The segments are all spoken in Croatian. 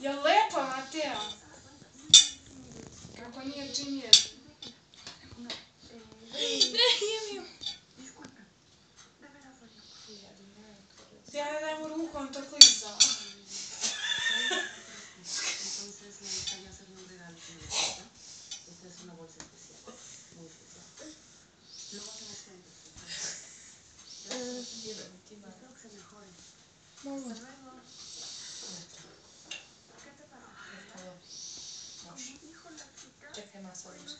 Je lepa, Mateja? Kako nije činjen? Ja ne dajem ruku, on to kliza. Mogu. Čekaj, ma sad nešto.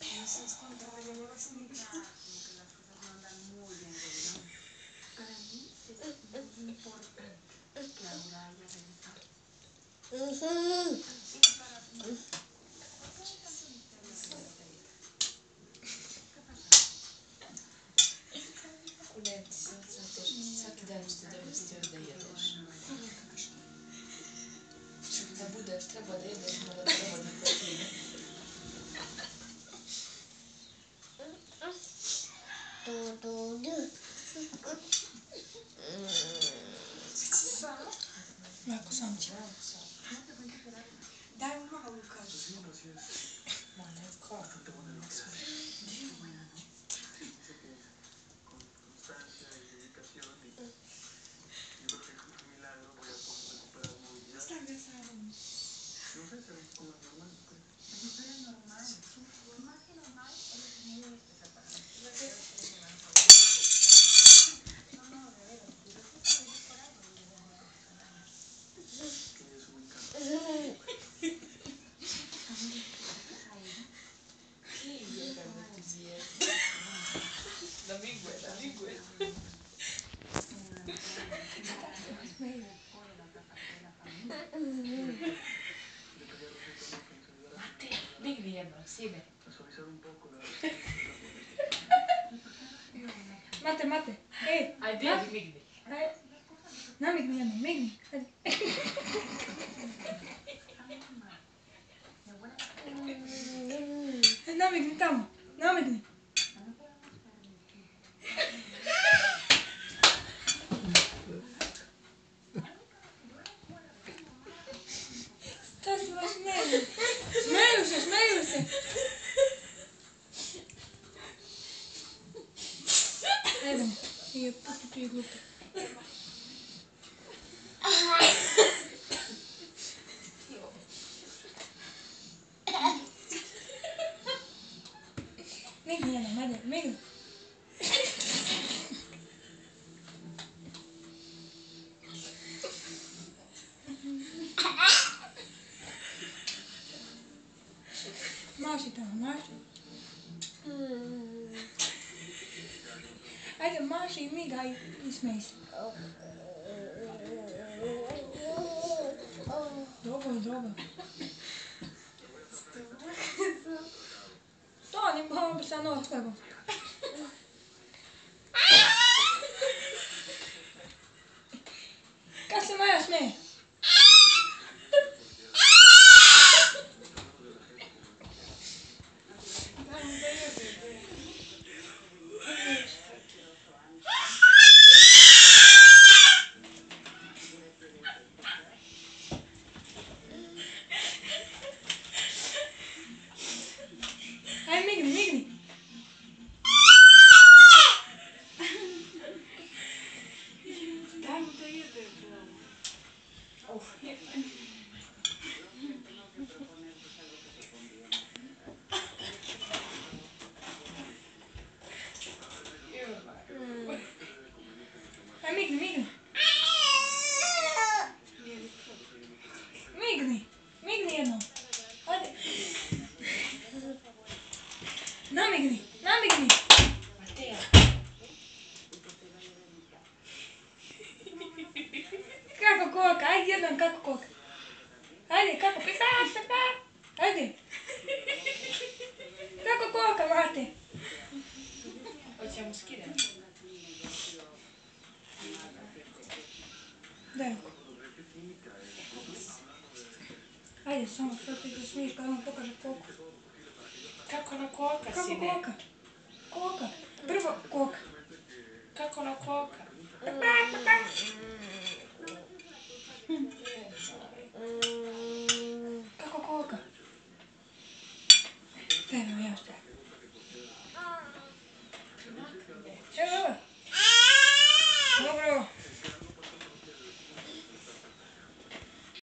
Nisam skontala da njega snimiti. Kuljeti se, svaki dan ćete dovesti još da jedeš. Da budeš, treba da jedeš, mora da dovoljno proteine. Jako sam će. Daj mu malo kaži. Ma ne, kako? Stavlja sam. Namiguje. Mate, migni jedno, sine. Mate, ej. Ajde, jedi migni. Namigni jedno, migni. Namigni tamo, namigni. Šta se vas smeju? Smeju se. Ajde, je puti tu iglutu. Migni jednom, ajde, migni. Maši tamo, maši. Ajde, maši i migaj i smej se. Dobro. To ne mogu sa noskagom. Kad se Maja smeje? Migni. Daj mu da jede. Migni. Migni jednom. Ajde. Namigni. Mateja. Kako koka, ajde jednom kako koka. Ajde, kako pisa. Ajde. Kako koka, Mate. Hoćemo skidati. Daj ruku. Ajde, samo što ti se smiješ kad vam pokaže koku. Kako na koka, sine? Kako koka? Koka. Prvo koka. Kako na koka? Evo, ja šta. Evo.